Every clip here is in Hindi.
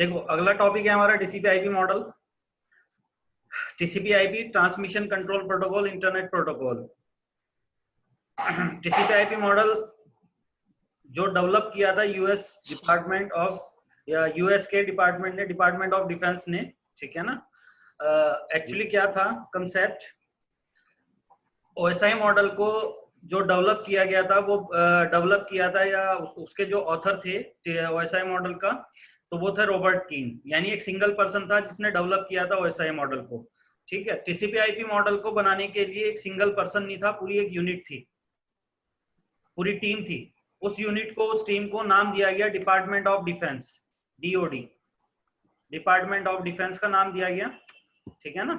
देखो अगला टॉपिक है हमारा TCP IP model. TCP IP transmission control protocol, internet protocol. TCP IP model जो डेवलप किया था यूएस डिपार्टमेंट ऑफ या यूएस के डिपार्टमेंट ने, डिपार्टमेंट ऑफ डिफेंस ने, ठीक है ना। एक्चुअली क्या था कंसेप्ट, ओएसआई मॉडल को जो डेवलप किया गया था वो डेवलप किया था या उसके जो ऑथर थे ओएसआई मॉडल का, तो वो थे रॉबर्ट कीन, यानी एक सिंगल पर्सन था जिसने डेवलप किया था ओएसआई मॉडल को। ठीक है, टीसीपी आईपी मॉडल को बनाने के लिए एक सिंगल पर्सन नहीं था, पूरी एक यूनिट थी, पूरी टीम थी। उस यूनिट को, उस टीम को नाम दिया गया department of defence, DoD, department of defence का नाम दिया गया। ठीक है ना।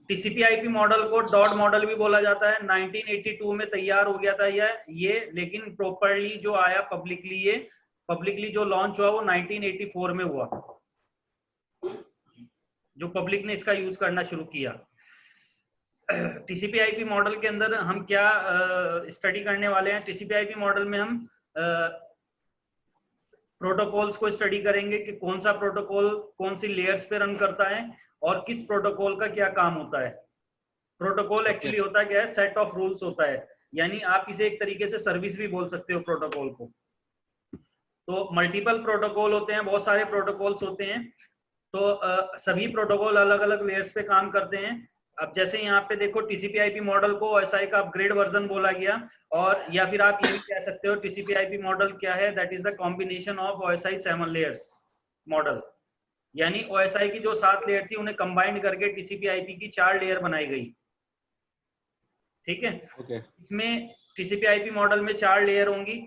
TCP IP model co dot model भी बोला जाता है। 1982 में तैयार हो गया था ये लेकिन प्रॉपरली जो आया पब्लिकली, ये पब्लिकली जो लॉन्च हुआ वो 1984 में हुआ, जो पब्लिक ने इसका यूज करना शुरू किया। टीसीपी आईपी मॉडल के अंदर हम क्या स्टडी करने वाले हैं? टीसीपी आईपी मॉडल में हम प्रोटोकॉल्स को स्टडी करेंगे कि कौन सा प्रोटोकॉल कौन सी लेयर्स पे रन करता है और किस प्रोटोकॉल का क्या काम होता है। प्रोटोकॉल एक्चुअली होता क्या है? सेट ऑफ रूल्स होता है, यानी आप इसे एक तरीके से सर्विस भी बोल सकते हो प्रोटोकॉल को। तो मल्टीपल प्रोटोकॉल होते हैं, बहुत सारे प्रोटोकॉल्स होते हैं, तो सभी प्रोटोकॉल अलग अलग लेयर्स पे काम करते हैं। अब जैसे यहाँ पे देखो टीसीपी आईपी मॉडल को ओएसआई का अपग्रेड वर्जन बोला गया, और या फिर आप ये भी कह सकते हो टीसीपी आईपी मॉडल क्या है? That is the combination of OSI 7 layers model, यानी ओएसआई की जो 7 लेयर थी उन्हें कंबाइंड करके टीसीपी आईपी की 4 लेयर बनाई गई। ठीक है। इसमें टीसीपी आईपी मॉडल में 4 लेयर होंगी।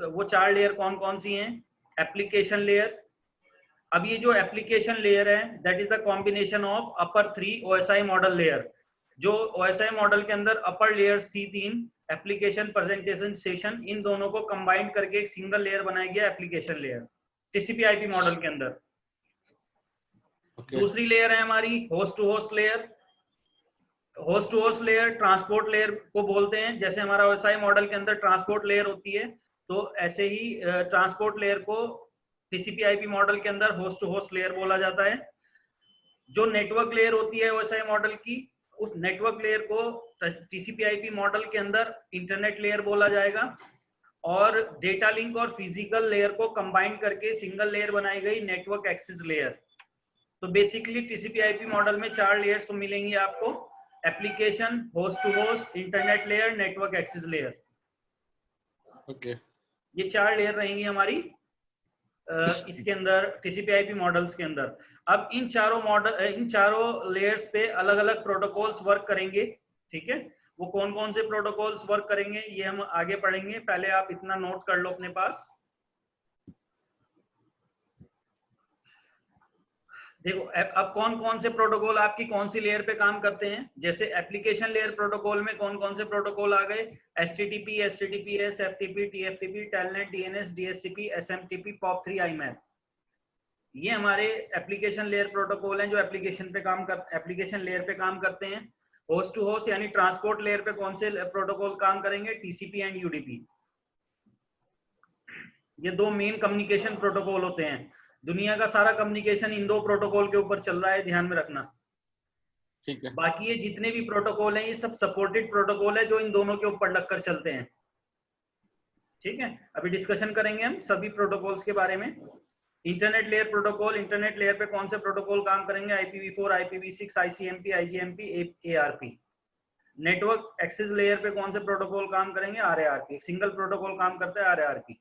वो 4 लेयर कौन कौन सी हैं? Application layer. अब ये जो एप्लीकेशन लेयर है that is the combination of upper 3 OSI model layer. जो ओएसआई मॉडल के अंदर अपर लेयर्स थी 3, एप्लीकेशन, प्रेजेंटेशन, सेशन, इन दोनों को कंबाइन करके एक सिंगल लेयर बनाया गया, application layer, TCP IP model के अंदर। दूसरी लेयर है हमारी host to host layer. Host to host layer transport layer को बोलते हैं। जैसे हमारा ओएसआई मॉडल के अंदर ट्रांसपोर्ट लेयर होती है, तो ऐसे ही ट्रांसपोर्ट लेयर को टीसीपी आईपी मॉडल के अंदर होस्ट टू होस्ट लेयर बोला जाता है। जो नेटवर्क लेयर होती है ओएसआई मॉडल की, उस नेटवर्क लेयर को टीसीपी आईपी मॉडल के अंदर इंटरनेट लेयर बोला जाएगा। और डेटा लिंक और फिजिकल लेयर को कंबाइन करके सिंगल लेयर बनाई गई, नेटवर्क एक्सेस लेयर। तो बेसिकली टीसीपी आईपी मॉडल में 4 लेयर्स तो मिलेंगी आपको, application, host to host, internet layer, network access layer. ये 4 लेयर रहेंगी हमारी इसके अंदर टीसीपी आईपी मॉडल्स के अंदर। अब इन चारों लेयर्स पे अलग अलग प्रोटोकॉल्स वर्क करेंगे। ठीक है, वो कौन कौन से प्रोटोकॉल्स वर्क करेंगे ये हम आगे पढ़ेंगे, पहले आप इतना नोट कर लो अपने पास। देखो अब कौन कौन से प्रोटोकॉल आपकी कौन सी लेयर पे काम करते हैं। जैसे एप्लीकेशन लेयर प्रोटोकॉल में कौन कौन से प्रोटोकॉल आ गए? HTTP, HTTPS, FTP, TFTP, telnet, DNS, DHCP, SMTP, पॉप3, आईमैप। ये हमारे एप्लीकेशन लेयर प्रोटोकॉल हैं जो एप्लीकेशन लेयर पे काम करते हैं। होस्ट टू होस्ट यानी ट्रांसपोर्ट लेयर पे कौन से प्रोटोकॉल काम करेंगे? TCP and UDP. ये 2 मेन कम्युनिकेशन प्रोटोकॉल होते हैं। दुनिया का सारा कम्युनिकेशन इन 2 प्रोटोकॉल के ऊपर चल रहा है, ध्यान में रखना। ठीक है। बाकी ये जितने भी प्रोटोकॉल हैं ये सब सपोर्टेड प्रोटोकॉल है जो इन दोनों के ऊपर लगकर चलते हैं। ठीक है, अभी डिस्कशन करेंगे हम सभी प्रोटोकॉल्स के बारे में। Internet layer protocol, internet layer पे कौन से प्रोटोकॉल काम करेंगे? IPv4, IPv6, ICMP, IGMP, ARP। Network access layer पे कौन से प्रोटोकॉल काम करेंगे? RARP। एक सिंगल प्रोटोकॉल काम करता है, RARP।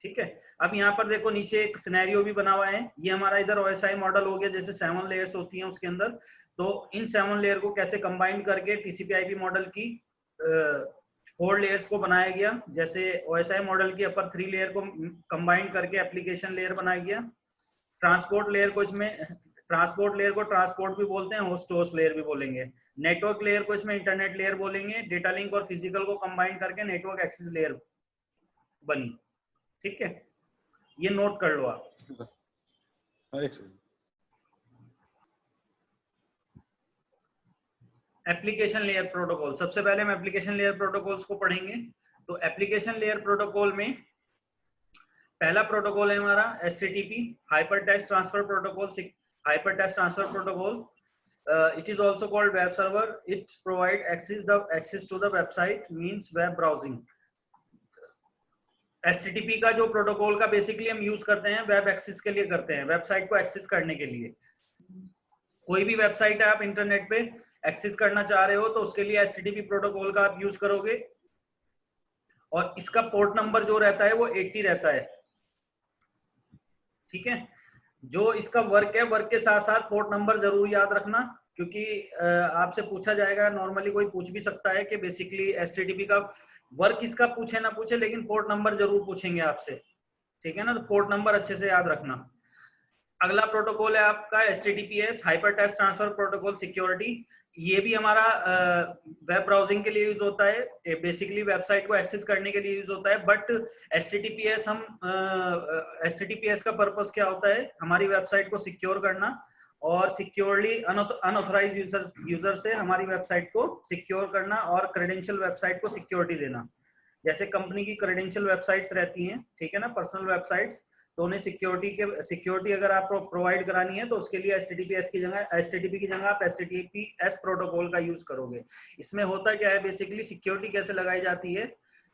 ठीक है, अब यहाँ पर देखो नीचे एक सिनेरियो भी बना हुआ है। ये हमारा इधर ओएसआई मॉडल हो गया, जैसे 7 लेयर्स होती हैं उसके अंदर। तो इन 7 लेयर को कैसे कंबाइन करके टीसीपी आईपी मॉडल की 4 लेयर्स को बनाया गया। जैसे ओएसआई मॉडल की अपर 3 लेयर को कंबाइन करके एप्लीकेशन लेयर बनाया गया। ट्रांसपोर्ट लेयर को ट्रांसपोर्ट भी बोलते हैं, होस्ट टू होस्ट लेयर भी बोलेंगे। नेटवर्क लेयर को इसमें इंटरनेट लेयर बोलेंगे। डेटा लिंक और फिजिकल को कंबाइन करके नेटवर्क एक्सेस लेयर बनी। ठीक है, ये नोट कर लो आप। एप्लीकेशन लेयर प्रोटोकॉल, सबसे पहले हम एप्लीकेशन लेयर प्रोटोकॉल्स को पढ़ेंगे। तो एप्लीकेशन लेयर प्रोटोकॉल में पहला प्रोटोकॉल है हमारा HTTP, hyper text transfer protocol, hyper text transfer protocol. It is also called web server. It provide access to the website, means web browsing. HTTP का जो प्रोटोकॉल का बेसिकली हम यूज करते हैं वेब एक्सेस के लिए करते हैं, वेबसाइट को एक्सेस करने के लिए. कोई भी वेबसाइट है आप इंटरनेट पे एक्सेस करना चाह रहे हो तो उसके लिए HTTP प्रोटोकॉल का आप यूज करोगे. और इसका पोर्ट नंबर जो रहता है वो 80 रहता है. ठीक है. जो इसका वर्क है, वर्क के साथ साथ पोर्ट नंबर जरूर याद रखना, क्योंकि आपसे पूछा जाएगा. नॉर्मली कोई पूछ भी सकता है कि बेसिकली HTTP का वर्क इसका पूछे ना पूछे, लेकिन पोर्ट नंबर जरूर पूछेंगे आपसे. ठीक है ना. तो पोर्ट नंबर अच्छे से याद रखना. अगला प्रोटोकॉल है आपका HTTPS, hyper text transfer protocol security. ये भी हमारा वेब ब्राउजिंग के लिए यूज होता है, बेसिकली वेबसाइट को एक्सेस करने के लिए यूज होता है. बट HTTPS का पर्पस क्या होता है? हमारी वेबसाइट को सिक्योर करना और सिक्योरली अनऑथराइज्ड यूजर से हमारी वेबसाइट को सिक्योर करना और क्रेडेंशियल वेबसाइट को सिक्योरिटी देना. जैसे कंपनी की क्रेडेंशियल वेबसाइट्स रहती हैं, ठीक है ना, पर्सनल वेबसाइट्स, तो उन्हें सिक्योरिटी अगर आपको प्रोवाइड करानी है तो उसके लिए HTTP की जगह आप HTTPS प्रोटोकॉल का यूज करोगे. इसमें होता क्या है, बेसिकली सिक्योरिटी कैसे लगाई जाती है,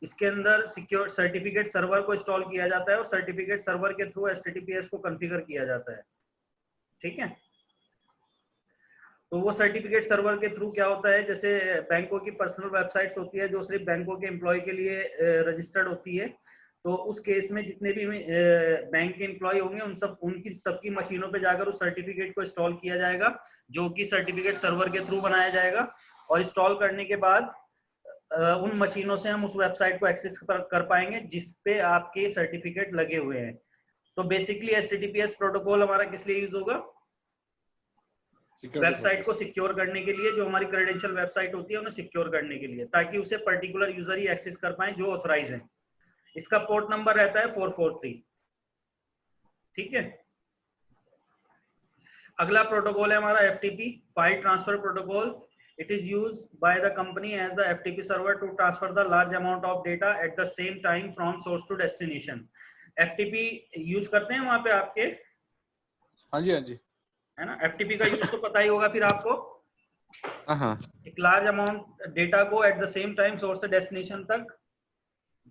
इसके अंदर सिक्योर सर्टिफिकेट सर्वर को इंस्टॉल किया जाता है और सर्टिफिकेट सर्वर के थ्रू HTTPS को कॉन्फ़िगर किया जाता है. ठीक है. तो वो सर्टिफिकेट सर्वर के थ्रू क्या होता है, जैसे बैंकों की पर्सनल वेबसाइट्स होती है जो सिर्फ बैंकों के एम्प्लॉय के लिए रजिस्टर्ड होती है. तो उस केस में जितने भी बैंक के एम्प्लॉय होंगे उनकी सबकी मशीनों पे जाकर उस सर्टिफिकेट को इंस्टॉल किया जाएगा, जो कि सर्टिफिकेट सर्वर के थ्रू बनाया जाएगा. और इंस्टॉल करने के बाद उन मशीनों से हम उस वेबसाइट को एक्सेस कर पाएंगे जिसपे आपके सर्टिफिकेट लगे हुए हैं. तो बेसिकली HTTPS प्रोटोकॉल हमारा किस लिए यूज होगा? वेबसाइट को सिक्योर करने के लिए, जो हमारी क्रेडेंशियल वेबसाइट होती है उन्हें सिक्योर करने के लिए, ताकि उसे पर्टिकुलर यूजर ही एक्सेस कर पाए जो ऑथराइज है. इसका पोर्ट नंबर रहता है 443. ठीक है. अगला प्रोटोकॉल है हमारा FTP, file transfer protocol. It is used by the company as the FTP server to transfer the large amount of data at the same time from source to destination. FTP use करते हैं वहां पे आपके? हाँ जी, हाँ जी, है ना. FTP का यूज तो पता ही होगा फिर आपको. हाँ. एक लार्ज अमाउंट डेटा को eight the same time source से डेस्टिनेशन तक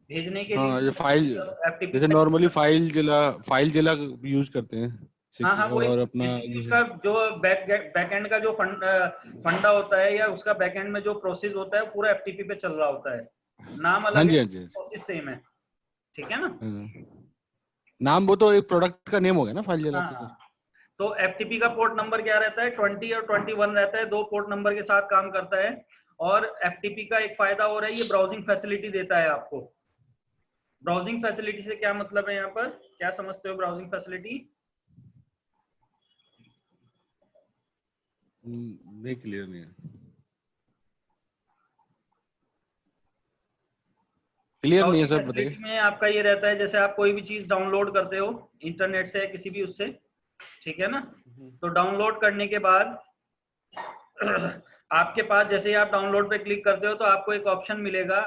भेजने के लिए ये फाइल, FTP जैसे नॉर्मली फाइल जिला यूज करते हैं. हाँ कोई और अपना उसका जो बैकएंड का जो फंडा होता है या उसका बैकएंड में जो प्रोसेस होता है पूरा FTP पे चल रहा होता है. नाम अलग है, प्रोसेस सेम है. ठीक है ना. नाम वो तो एक प्रोडक्ट का नेम हो गया ना फाइल जिला. तो FTP का पोर्ट नंबर क्या रहता है? 20 और 21 रहता है. 2 पोर्ट नंबर के साथ काम करता है. और FTP का एक फायदा और है, ये ब्राउजिंग फैसिलिटी देता है आपको. ब्राउजिंग फैसिलिटी से क्या मतलब है? यहाँ पर क्या समझते हो ब्राउजिंग फैसिलिटी? नहीं, क्लियर नहीं है. क्लियर नहीं है सर, बताइए. में आपका ये रहता है, जैसे आप कोई भी चीज डाउनलोड करते हो इंटरनेट से किसी भी उससे, ठीक है ना. तो डाउनलोड करने के बाद आपके पास जैसे ही आप डाउनलोड पे क्लिक करते हो तो आपको एक ऑप्शन मिलेगा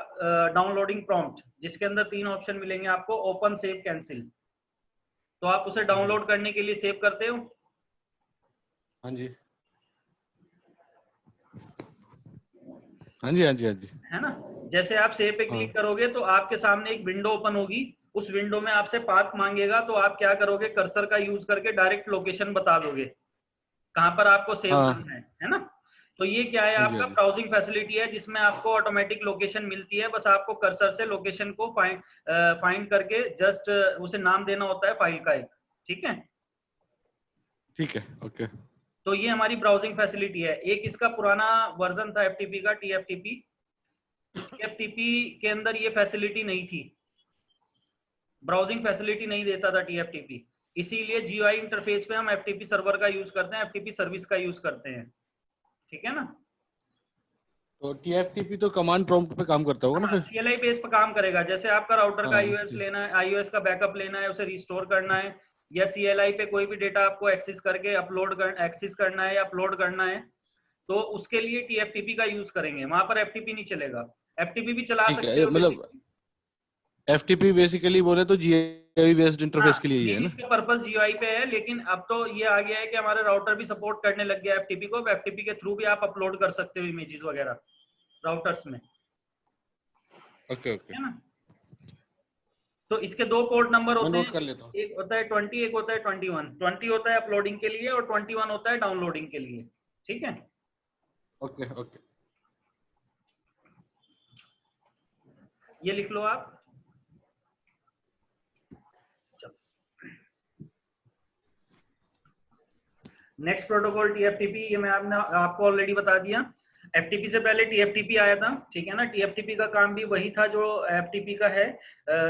डाउनलोडिंग प्रॉम्प्ट, जिसके अंदर 3 ऑप्शन मिलेंगे आपको. Open, save, cancel. तो आप उसे डाउनलोड करने के लिए सेव करते हो. हाँ जी, हाँ जी, हाँ जी, हाँ जी, है ना. जैसे आप सेव पे क्लिक करोगे तो आपके सामने एक विंडो ओपन होगी. उस विंडो में आपसे पाथ मांगेगा, तो आप क्या करोगे? कर्सर का यूज करके डायरेक्ट लोकेशन बता दोगे कहां पर आपको सेव करना है ना. तो ये क्या है? आपका ब्राउजिंग फैसिलिटी है जिसमें आपको ऑटोमेटिक लोकेशन मिलती है. बस आपको कर्सर से लोकेशन को फाइंड करके जस्ट उसे नाम देना होता है फाइल का एक. ठीक है. ठीक है, ओके. तो ये हमारी ब्राउजिंग फैसिलिटी है. एक इसका पुराना वर्जन था FTP का, TFTP. TFTP के अंदर ये फैसिलिटी नहीं थी, ब्राउजिंग फैसिलिटी नहीं देता था TFTP. इसीलिए GUI इंटरफेस पे हम FTP सर्वर का यूज करते हैं, FTP सर्विस का यूज करते हैं. ठीक है ना. तो TFTP तो कमांड प्रॉम्प्ट पे काम करता होगा ना फिर? CLI बेस पे काम करेगा. जैसे आपका राउटर का iOS लेना है, iOS का बैकअप लेना है, उसे रिस्टोर करना है, या CLI पे कोई भी डेटा आपको एक्सेस करके एक्सेस करना है या अपलोड करना है, तो उसके लिए TFTP का यूज करेंगे. वहां पर FTP नहीं चलेगा. FTP भी चला सकते हो. मतलब FTP बेसिकली बोले तो GUI GUI बेस्ड इंटरफेस के लिए ही है ना? इसका पर्पस GUI पे है, लेकिन अब तो ये आ गया है कि हमारे राउटर भी सपोर्ट करने लग गया है FTP को। FTP के थ्रू भी आप अपलोड कर सकते हो इमेजेस वगैरह राउटर्स में। ओके ओके, है ना? तो इसके दो पोर्ट नंबर मैं होते नोट हैं, कर लेता हूँ। एक होता है 20, एक होता है 21। 20 होता है अपलोडिंग के लिए और 21 होता है डाउनलोडिंग के लिए। ठीक है, ओके ओके, ये लिख लो आप। नेक्स्ट प्रोटोकॉल TFTP, ये मैं आपको ऑलरेडी बता दिया। FTP से पहले TFTP आया था, ठीक है ना। TFTP का काम भी वही था जो FTP का है,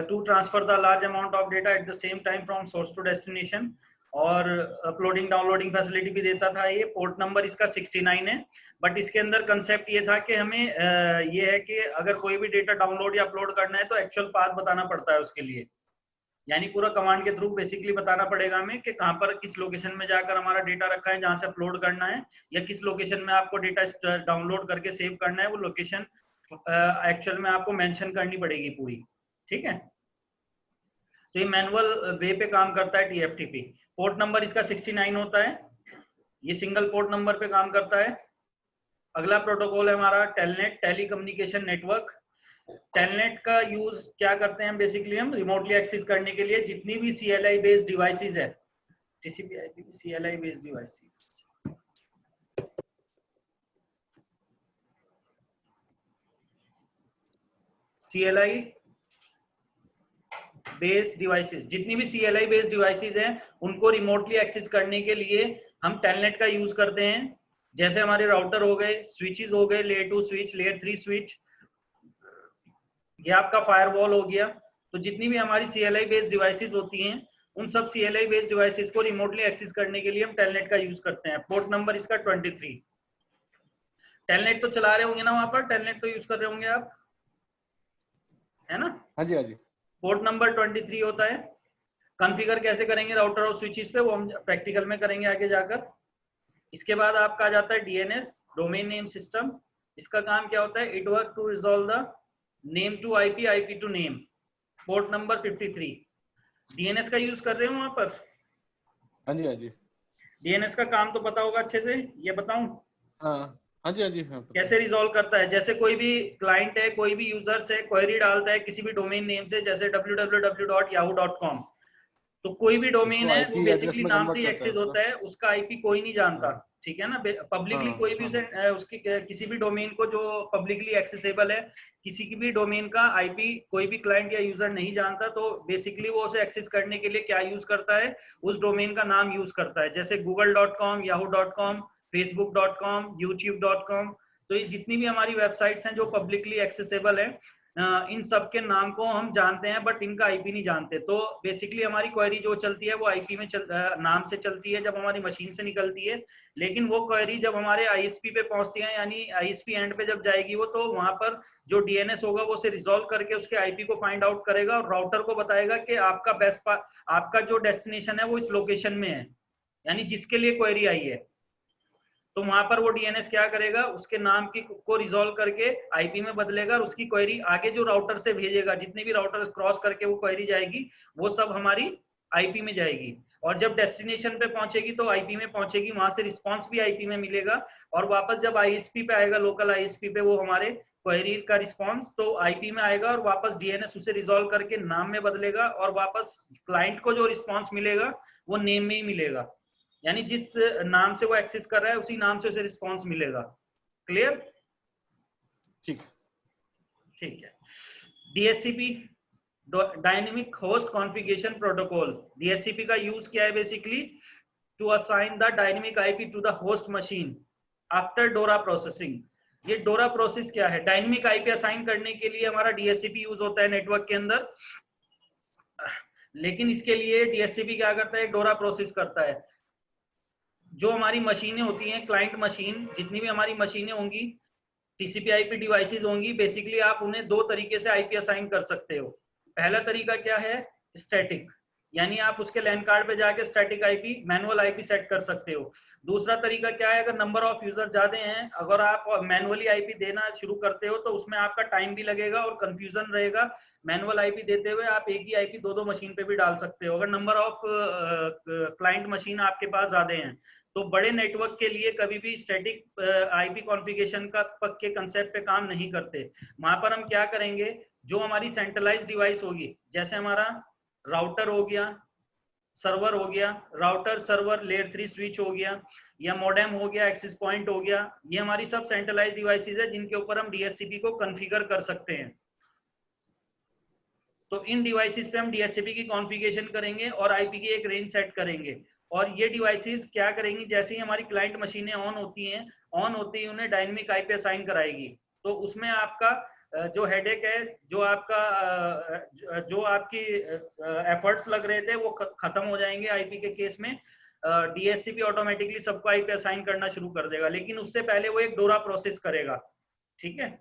to transfer the large amount of data at the same time from source to destination, और अपलोडिंग डाउनलोडिंग फैसिलिटी भी देता था। ये पोर्ट नंबर इसका 69 है। बट इसके अंदर कंसेप्ट ये था कि हमें ये है कि अगर कोई भी डेटा डाउनलोड या अपलोड करना है तो एक्चुअल पाथ बताना पड़ता है उसके लिए, यानी पूरा कमांड के थ्रू बेसिकली बताना पड़ेगा हमें कि कहाँ पर किस लोकेशन में जाकर हमारा डेटा रखा है जहाँ से अपलोड करना है, या किस लोकेशन में आपको डेटा डाउनलोड करके सेव करना है, वो लोकेशन एक्चुअल में आपको मेंशन करनी पड़ेगी पूरी। ठीक है, तो ये मैनुअल वे पे काम करता है TFTP। पोर्ट नंबर इसका 69 होता है, ये सिंगल पोर्ट नंबर पे काम करता है। अगला प्रोटोकॉल है हमारा telnet, telecommunication network. Telnet का यूज क्या करते हैं बेसिकली, हम रिमोटली एक्सेस करने के लिए जितनी भी CLI बेस्ड डिवाइसेस है, TCP/IP CLI based devices, CLI based devices, जितनी भी CLI बेस्ड डिवाइसेस हैं उनको रिमोटली एक्सेस करने के लिए हम टेलनेट का यूज करते हैं। जैसे हमारे राउटर हो गए, स्विचेस हो गए, लेयर 2 स्विच, लेयर 3 स्विच, ये आपका फायरवॉल हो गया। तो जितनी भी हमारी CLI बेस्ड डिवाइसेस होती हैं उन सब CLI बेस्ड डिवाइसेस को रिमोटली एक्सेस करने के लिए हम टेलनेट का यूज करते हैं। पोर्ट नंबर इसका 23। टेलनेट तो चला रहे होंगे ना वहां पर, टेलनेट तो यूज कर रहे होंगे आप, है ना? हाँ जी हाँ जी। पोर्ट नंबर 23 होता है। कॉन्फ़िगर कैसे करेंगे राउटर और स्विचेस पे, वो हम प्रैक्टिकल में करेंगे आगे जाकर। इसके बाद आपका आ जाता है DNS, डोमेन नेम सिस्टम। इसका काम क्या होता है, it work to resolve the name to IP, IP to name. Port number 53। DNS का यूज कर रहे हो वहां पर? हाँ जी हाँ जी। DNS का काम तो पता होगा अच्छे से, ये बताऊं हाँ हाँ जी हाँ जी, हाँ कैसे रिजॉल्व करता है? जैसे कोई भी क्लाइंट है, कोई भी यूजर्स है, क्वेरी डालता है किसी भी डोमेन नेम से, जैसे www.yahoo.com, तो कोई भी डोमेन उसको है वो IP एड्रेस बेसिकली में नाम से कन्वर्ट ही करता है एक्सेस उसका। होता है, उसका IP कोई नहीं जानता। हाँ ठीक है ना, पब्लिकली हाँ कोई भी हाँ उसे उसकी किसी भी डोमेन को जो पब्लिकली एक्सेसिबल है, किसी की भी डोमेन का IP कोई भी क्लाइंट या यूजर नहीं जानता, तो बेसिकली वो उसे एक्सेस करने के लिए क्या यूज करता है, उस डोमेन का नाम यूज करता है। जैसे google.com, yahoo.com, facebook.com, youtube.com, तो ये जितनी भी हमारी वेबसाइट्स हैं जो पब्लिकली एक्सेसिबल है, इन सब के नाम को हम जानते हैं बट इनका IP नहीं जानते। तो बेसिकली हमारी क्वेरी जो चलती है वो IP में नाम से चलती है जब हमारी मशीन से निकलती है, लेकिन वो क्वेरी जब हमारे ISP पे पहुंचती है, यानी ISP एंड पे जब जाएगी वो, तो वहां पर जो DNS होगा वो उसे रिजॉल्व करके उसके IP को फाइंड आउट करेगा और राउटर को बताएगा कि आपका आपका जो डेस्टिनेशन है वो इस लोकेशन में है, यानी जिसके लिए क्वेरी आई है। तो वहां पर वो DNS क्या करेगा, उसके नाम की को रिजॉल्व करके IP में बदलेगा और उसकी क्वेरी आगे जो राउटर से भेजेगा, जितने भी राउटर क्रॉस करके वो क्वेरी जाएगी वो सब हमारी IP में जाएगी, और जब डेस्टिनेशन पे पहुंचेगी तो IP में पहुंचेगी, वहां से रिस्पॉन्स भी IP में मिलेगा, और वापस जब ISP पे आएगा, लोकल ISP पे, वो हमारे क्वेरी का रिस्पॉन्स तो IP में आएगा, और वापस DNS उसे रिजॉल्व करके नाम में बदलेगा, और वापस क्लाइंट को जो रिस्पॉन्स मिलेगा वो नेम में ही मिलेगा, यानी जिस नाम से वो एक्सेस कर रहा है उसी नाम से उसे रिस्पॉन्स मिलेगा। क्लियर? ठीक ठीक है। DHCP, dynamic host configuration protocol. DHCP का यूज क्या है basically, to assign the dynamic IP to the host machine after DORA processing. ये डोरा प्रोसेस क्या है, डायनेमिक IP असाइन करने के लिए हमारा DHCP यूज होता है नेटवर्क के अंदर, लेकिन इसके लिए DHCP क्या करता है, डोरा प्रोसेस करता है। जो हमारी मशीनें होती हैं, क्लाइंट मशीन, जितनी भी हमारी मशीनें होंगी, TCP/IP डिवाइसेस होंगी, बेसिकली आप उन्हें दो तरीके से IP असाइन कर सकते हो। पहला तरीका क्या है, स्टैटिक। यानी आप उसके लैन कार्ड पे जाके static IP, manual IP set कर सकते हो। दूसरा तरीका क्या है, अगर नंबर ऑफ यूजर ज्यादा हैं, अगर आप मैनुअली आईपी देना शुरू करते हो तो उसमें आपका टाइम भी लगेगा और कंफ्यूजन रहेगा। मैनुअल आईपी देते हुए आप एक ही आईपी दो मशीन पे भी डाल सकते हो। अगर नंबर ऑफ क्लाइंट मशीन आपके पास ज्यादा हैं तो बड़े नेटवर्क के लिए कभी भी स्टैटिक आईपी कॉन्फ़िगरेशन का के कंसेप्ट पे काम नहीं करते। वहां पर हम क्या करेंगे, जो हमारी सेंट्रलाइज डिवाइस होगी, जैसे हमारा राउटर हो गया, सर्वर हो गया, राउटर सर्वर लेयर 3 स्विच हो गया, या मॉडेम हो गया, एक्सेस पॉइंट हो गया, ये हमारी सब सेंट्रलाइज डिवाइसेस है जिनके ऊपर हम डीएचसीपी को कॉन्फ़िगर कर सकते हैं। तो इन डिवाइसेस पे हम डीएचसीपी की कॉन्फ़िगरेशन करेंगे और आईपी की एक रेंज सेट करेंगे। और ये डिवाइसेस क्या करेंगी, जैसे ही हमारी क्लाइंट मशीनें ऑन होती हैं, ऑन होते ही उन्हें डायनेमिक आईपी असाइन कराएगी। तो उसमें आपका जो हेडेक है, जो आपकी एफर्ट्स लग रहे थे वो खत्म हो जाएंगे आईपी के केस में। डीएचसीपी ऑटोमेटिकली सबको आईपी असाइन करना शुरू कर देगा, लेकिन उससे पहले वो एक डोरा प्रोसेस करेगा। ठीक है,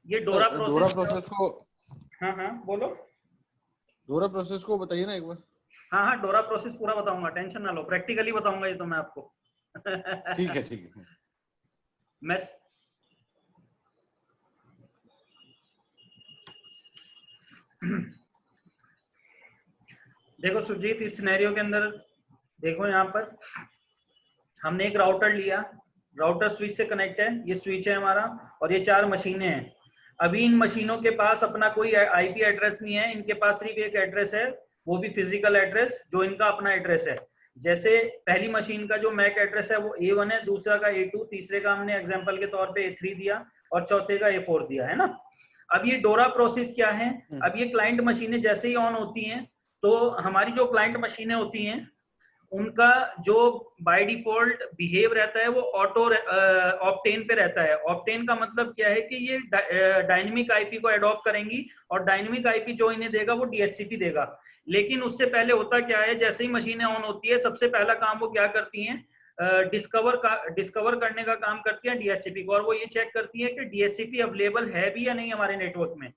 ये डोरा प्रोसेस को, हाँ हाँ बोलो। डोरा प्रोसेस को बताइए ना एक बार। हाँ हाँ, डोरा प्रोसेस पूरा बताऊंगा, टेंशन ना लो, प्रैक्टिकली बताऊंगा ये तो मैं आपको। ठीक है ठीक है। मैं देखो सुजीत, इस सिनेरियो के अंदर देखो, यहाँ पर हमने एक राउटर लिया, राउटर स्विच से कनेक्ट है, ये स्विच है हमारा, और ये 4 मशीनें हैं। अभी इन मशीनों के पास अपना कोई आईपी एड्रेस नहीं है, इनके पास सिर्फ एक एड्रेस है, वो भी फिजिकल एड्रेस, जो इनका अपना एड्रेस है। जैसे पहली मशीन का जो मैक एड्रेस है वो A1 है, दूसरा का A2, तीसरे का हमने एग्जांपल के तौर पे A3 दिया, और चौथे का A4 दिया है ना। अब ये डोरा प्रोसेस क्या है, अब ये क्लाइंट मशीनें जैसे ही ऑन होती हैं तो हमारी जो क्लाइंट मशीनें होती हैं उनका जो बाय डिफॉल्ट बिहेव रहता है वो ऑटो ऑप्टेन पे रहता है। ऑप्टेन का मतलब क्या है कि ये डायनेमिक आईपी को अडॉप्ट करेंगी, और डायनेमिक आईपी जो इन्हें देगा वो डीएचसीपी देगा। लेकिन उससे पहले होता क्या है, जैसे ही मशीनें ऑन होती है सबसे पहला काम वो क्या करती हैं, डिस्कवर करने का काम करती है डीएचसीपी को, और वो ये चेक करती है कि डीएचसीपी अवेलेबल है भी या नहीं हमारे नेटवर्क में।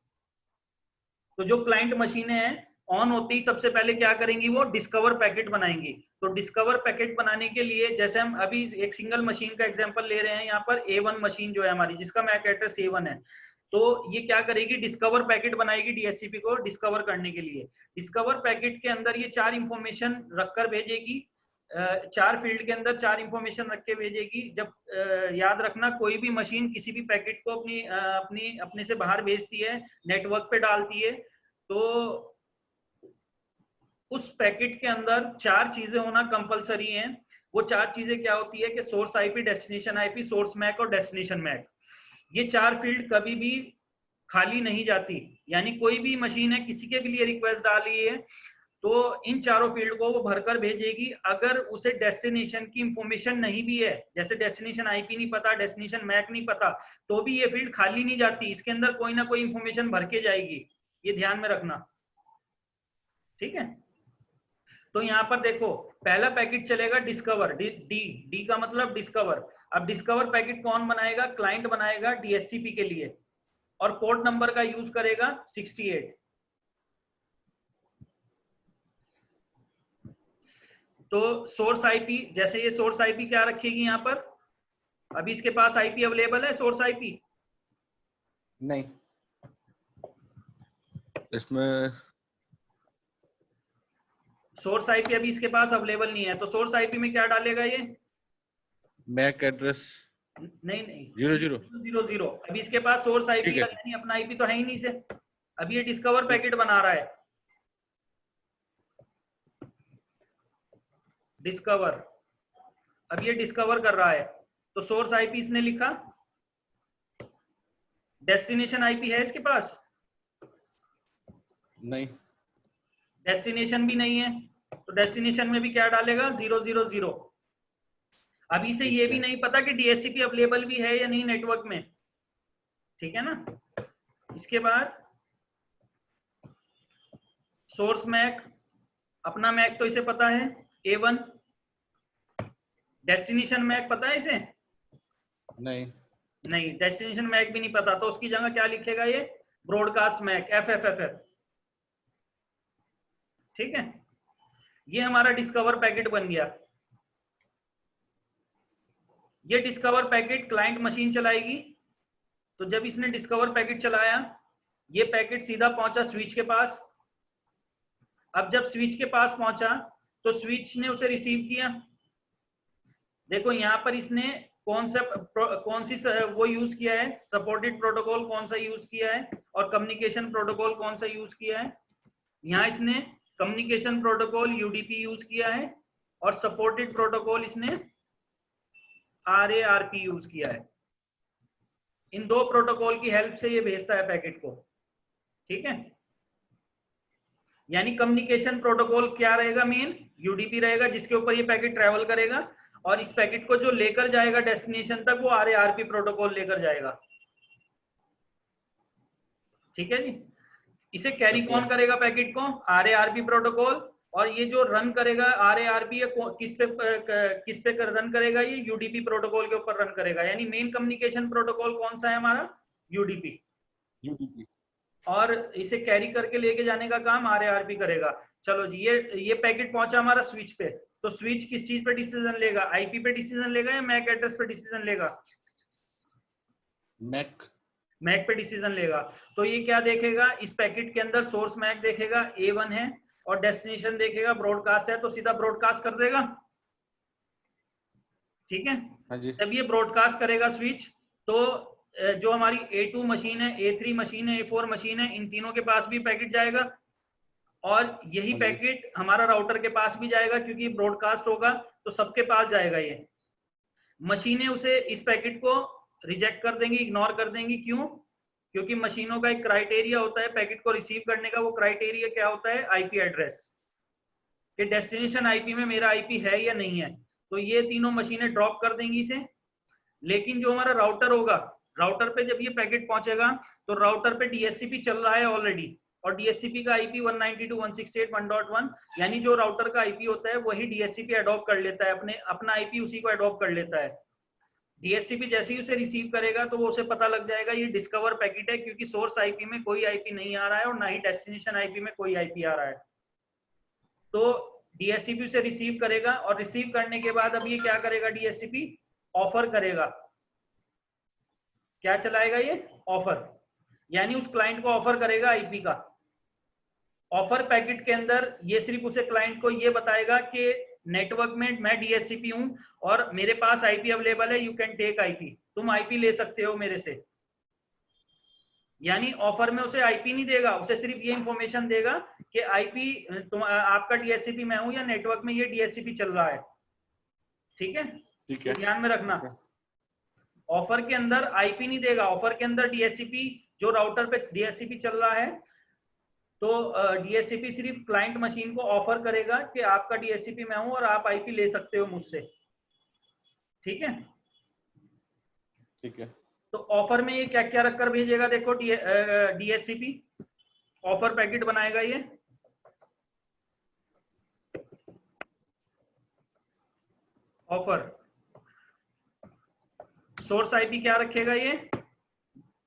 तो जो क्लाइंट मशीनें हैं ऑन होती ही सबसे पहले क्या करेंगी, वो डिस्कवर पैकेट बनाएंगी। तो डिस्कवर पैकेट बनाने के लिए, जैसे हम अभी एक सिंगल मशीन का एग्जांपल ले रहे हैं, यहाँ पर A1 मशीन जो है हमारी, जिसका मैक एड्रेस A1 है, तो ये क्या करेगी, डिस्कवर पैकेट बनाएगी डीएचसीपी को डिस्कवर करने के लिए। डिस्कवर पैकेट के अंदर ये 4 इंफॉर्मेशन रखकर भेजेगी, 4 फील्ड के अंदर 4 इंफॉर्मेशन रख के भेजेगी। जब याद रखना, कोई भी मशीन किसी भी पैकेट को अपने से बाहर भेजती है, नेटवर्क पे डालती है, तो उस पैकेट के अंदर 4 चीजें होना कंपलसरी हैं। वो 4 चीजें क्या होती है कि source IP, destination IP, source MAC और डेस्टिनेशन मैक। ये 4 फील्ड कभी भी खाली नहीं जाती, यानी कोई भी मशीन है किसी के भी लिए रिक्वेस्ट डाली है तो इन चारों फील्ड को वो भरकर भेजेगी। अगर उसे डेस्टिनेशन की इंफॉर्मेशन नहीं भी है, जैसे डेस्टिनेशन आईपी नहीं पता, डेस्टिनेशन मैक नहीं पता, तो भी ये फील्ड खाली नहीं जाती, इसके अंदर कोई ना कोई इंफॉर्मेशन भर के जाएगी, ये ध्यान में रखना। ठीक है, तो यहाँ पर देखो पहला पैकेट चलेगा डिस्कवर, डी का मतलब डिस्कवर। अब डिस्कवर पैकेट कौन बनाएगा, क्लाइंट बनाएगा डीएचसीपी के लिए, और पोर्ट नंबर का यूज करेगा 68। तो सोर्स आईपी, जैसे ये सोर्स आईपी क्या रखेगी यहाँ पर, अभी इसके पास आईपी अवेलेबल है, सोर्स आईपी नहीं, इसमें सोर्स आईपी अभी इसके पास अवेलेबल नहीं है, तो सोर्स आईपी में क्या डालेगा ये, मैक एड्रेस नहीं नहीं 00। अभी इसके पास सोर्स आईपी ठीक है, यानी अपना आईपी तो है ही नहीं से। अभी ये डिस्कवर पैकेट बना रहा है, डिस्कवर, अब ये डिस्कवर कर रहा है, तो सोर्स आईपी इसने लिखा, डेस्टिनेशन आईपी है इसके पास, नहीं, डेस्टिनेशन भी नहीं है, तो डेस्टिनेशन में भी क्या डालेगा 000। अभी इसे ये भी नहीं पता कि डीएचसीपी अवेलेबल भी है या नहीं नेटवर्क में, ठीक है ना। इसके बाद सोर्स मैक, अपना मैक तो इसे पता है A1, डेस्टिनेशन मैक पता है इसे, नहीं डेस्टिनेशन मैक भी नहीं पता, तो उसकी जगह क्या लिखेगा ये, ब्रॉडकास्ट मैक, FFFF। ठीक है, ये हमारा डिस्कवर पैकेट बन गया। ये डिस्कवर पैकेट क्लाइंट मशीन चलाएगी। तो जब इसने डिस्कवर पैकेट चलाया, ये पैकेट सीधा पहुंचा स्विच के पास। अब जब स्विच के पास पहुंचा तो स्विच ने उसे रिसीव किया। देखो यहाँ पर इसने कौन सी वो यूज किया है, सपोर्टेड प्रोटोकॉल कौन सा यूज किया है और कम्युनिकेशन प्रोटोकॉल कौन सा यूज किया है। यहाँ इसने कम्युनिकेशन प्रोटोकॉल यूडीपी यूज किया है और सपोर्टेड प्रोटोकॉल इसने RARP यूज किया है। इन दो प्रोटोकॉल की हेल्प से ये भेजता है पैकेट को। ठीक है, यानी कम्युनिकेशन प्रोटोकॉल क्या रहेगा, मेन यूडीपी रहेगा जिसके ऊपर ये पैकेट ट्रेवल करेगा, और इस पैकेट को जो लेकर जाएगा डेस्टिनेशन तक वो RARP प्रोटोकॉल लेकर जाएगा। ठीक है जी, इसे कैरी कौन करेगा पैकेट को, RARP प्रोटोकॉल, और ये जो रन करेगा RARP ये किस पे रन करेगा, ये यूडीपी प्रोटोकॉल के ऊपर रन करेगा। यानी मेन कम्युनिकेशन प्रोटोकॉल कौन सा है हमारा, यूडीपी, और इसे कैरी करके लेके जाने का काम RARP करेगा। चलो जी, ये पैकेट पहुंचा हमारा स्विच पे, तो स्विच किस चीज पे डिसीजन लेगा, आईपी पे डिसीजन लेगा या मैक एड्रेस पे डिसीजन लेगा, मैक पे डिसीजन लेगा। तो ये क्या देखेगा, इस पैकेट के अंदर सोर्स मैक देखेगा A1 है और डेस्टिनेशन देखेगा ब्रॉडकास्ट है, तो सीधा ब्रॉडकास्ट कर देगा। ठीक है, जब ये ब्रॉडकास्ट करेगा स्विच, तो जो हमारी A2 मशीन है, A3 मशीन है, A4 मशीन है, इन तीनों के पास भी पैकेट जाएगा, और यही पैकेट हमारा राउटर के पास भी जाएगा, क्योंकि ब्रॉडकास्ट होगा तो सबके पास जाएगा। ये मशीनें उसे इस पैकेट को रिजेक्ट कर देंगी, इग्नोर कर देंगी। क्यों, क्योंकि मशीनों का एक क्राइटेरिया होता है पैकेट को रिसीव करने का। वो क्राइटेरिया क्या होता है, आईपी एड्रेस, कि डेस्टिनेशन आईपी में मेरा आईपी है या नहीं है। तो ये तीनों मशीनें ड्रॉप कर देंगी इसे। लेकिन जो हमारा राउटर होगा, राउटर पे जब ये पैकेट पहुंचेगा तो राउटर पे डीएससीपी चल रहा है ऑलरेडी, और डीएससीपी का आईपी 192.168.1.1, यानी जो राउटर का आईपी होता है वही डीएससीपी अडॉप्ट कर लेता है, अपना आईपी उसी को अडॉप्ट कर लेता है। डीएससीपी जैसे ही उसे रिसीव करेगा तो वो उसे पता लग जाएगा ये डिस्कवर पैकेट है, क्योंकि सोर्स आईपी में कोई आईपी नहीं आ रहा है और ना ही डेस्टिनेशन आईपी में कोई आईपी आ रहा है। तो डीएससीपी उसे रिसीव करेगा, और रिसीव करने के बाद अब ये क्या करेगा, डीएससीपी ऑफर करेगा। क्या चलाएगा ये, ऑफर, यानी उस क्लाइंट को ऑफर करेगा आईपी का। ऑफर पैकेट के अंदर ये सिर्फ उसे क्लाइंट को ये बताएगा कि नेटवर्क में मैं डीएससीपी हूं और मेरे पास आईपी अवेलेबल है, यू कैन टेक आईपी, तुम आईपी ले सकते हो मेरे से। यानी ऑफर में उसे आईपी नहीं देगा, उसे सिर्फ ये इंफॉर्मेशन देगा कि आईपी आपका डीएससीपी मैं हूं या नेटवर्क में ये डीएससीपी चल रहा है। ठीक है, ठीक है, ध्यान में रखना। ऑफर के अंदर आईपी नहीं देगा, ऑफर के अंदर डीएससीपी, जो राउटर पे डीएससीपी चल रहा है, तो डीएससीपी सिर्फ क्लाइंट मशीन को ऑफर करेगा कि आपका डीएससीपी मैं हूं और आप आईपी ले सकते हो मुझसे। ठीक है, ठीक है। तो ऑफर में ये क्या क्या रखकर भेजेगा, देखो डीएससीपी ऑफर पैकेट बनाएगा ये। ऑफर सोर्स आईपी क्या रखेगा ये,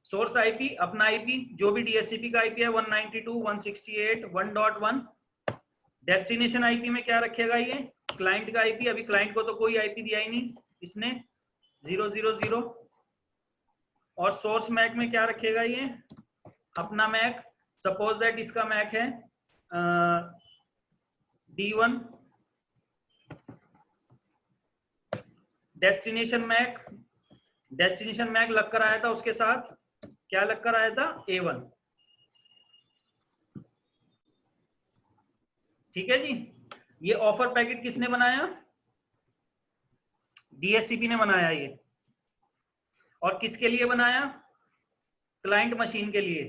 सोर्स आईपी अपना आईपी, जो भी डीएससीपी का आईपी है 192.168.1.1। डेस्टिनेशन आईपी में क्या रखेगा ये, क्लाइंट का आईपी। अभी क्लाइंट को तो कोई आईपी दिया ही नहीं इसने, 000। और सोर्स मैक में क्या रखेगा ये, अपना मैक। सपोज दैट इसका मैक है D1। डेस्टिनेशन मैक लग कर आया था, उसके साथ क्या लग कर आया था, A1। ठीक है जी, ये ऑफर पैकेट किसने बनाया, डीएससीपी ने बनाया ये। और किसके लिए बनाया, क्लाइंट मशीन के लिए।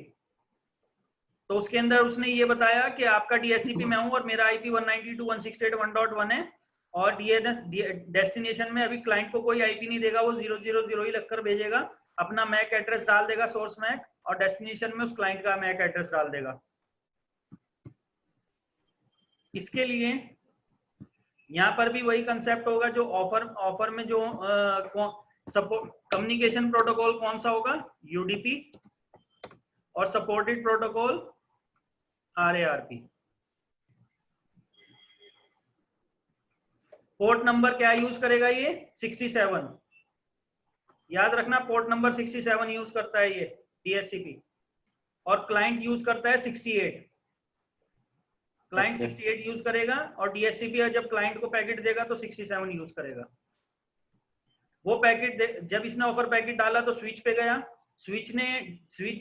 तो उसके अंदर उसने ये बताया कि आपका डीएससीपी मैं हूं और मेरा आईपी 192.168.1.1 है, और डेस्टिनेशन में अभी क्लाइंट को कोई आईपी नहीं देगा, वो 000 ही लगकर भेजेगा, अपना मैक एड्रेस डाल देगा सोर्स मैक, और डेस्टिनेशन में उस क्लाइंट का मैक एड्रेस डाल देगा। इसके लिए यहाँ पर भी वही कंसेप्ट होगा जो ऑफर में जो सपोर्ट कम्युनिकेशन प्रोटोकॉल कौन सा होगा, यूडीपी, और supported protocol RARP। Port number क्या यूज करेगा ये 67, याद रखना पोर्ट नंबर 67 यूज करता है ये डीएचसीपी, और क्लाइंट यूज करता है 68, क्लाइंट 68 यूज करेगा, और डीएचसीपी जब क्लाइंट को पैकेट देगा तो 67 यूज करेगा। वो पैकेट जब इसने ऑफर पैकेट डाला तो स्विच पे गया, स्विच